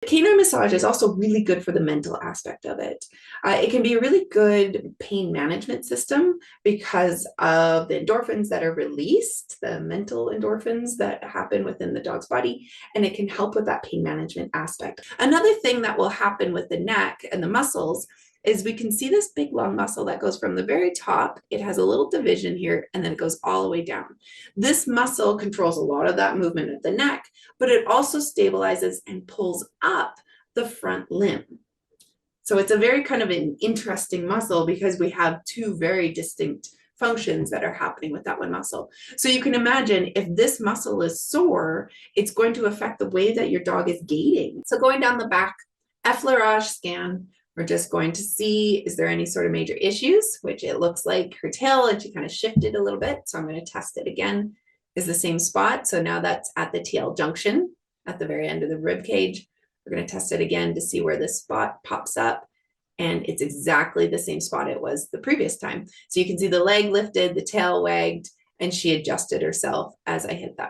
Canine massage is also really good for the mental aspect of it. It can be a really good pain management system because of the endorphins that are released, the mental endorphins that happen within the dog's body, and it can help with that pain management aspect. Another thing that will happen with the neck and the muscles is we can see this big long muscle that goes from the very top. It has a little division here, and then it goes all the way down. This muscle controls a lot of that movement of the neck, but it also stabilizes and pulls up the front limb. So it's a very kind of an interesting muscle because we have two very distinct functions that are happening with that one muscle. So you can imagine if this muscle is sore, it's going to affect the way that your dog is gaiting. So going down the back, effleurage scan, we're just going to see, is there any sort of major issues, which it looks like her tail, and she kind of shifted a little bit. So I'm going to test it again. Is the same spot. So now that's at the TL junction at the very end of the rib cage. We're going to test it again to see where this spot pops up. And it's exactly the same spot it was the previous time. So you can see the leg lifted, the tail wagged, and she adjusted herself as I hit that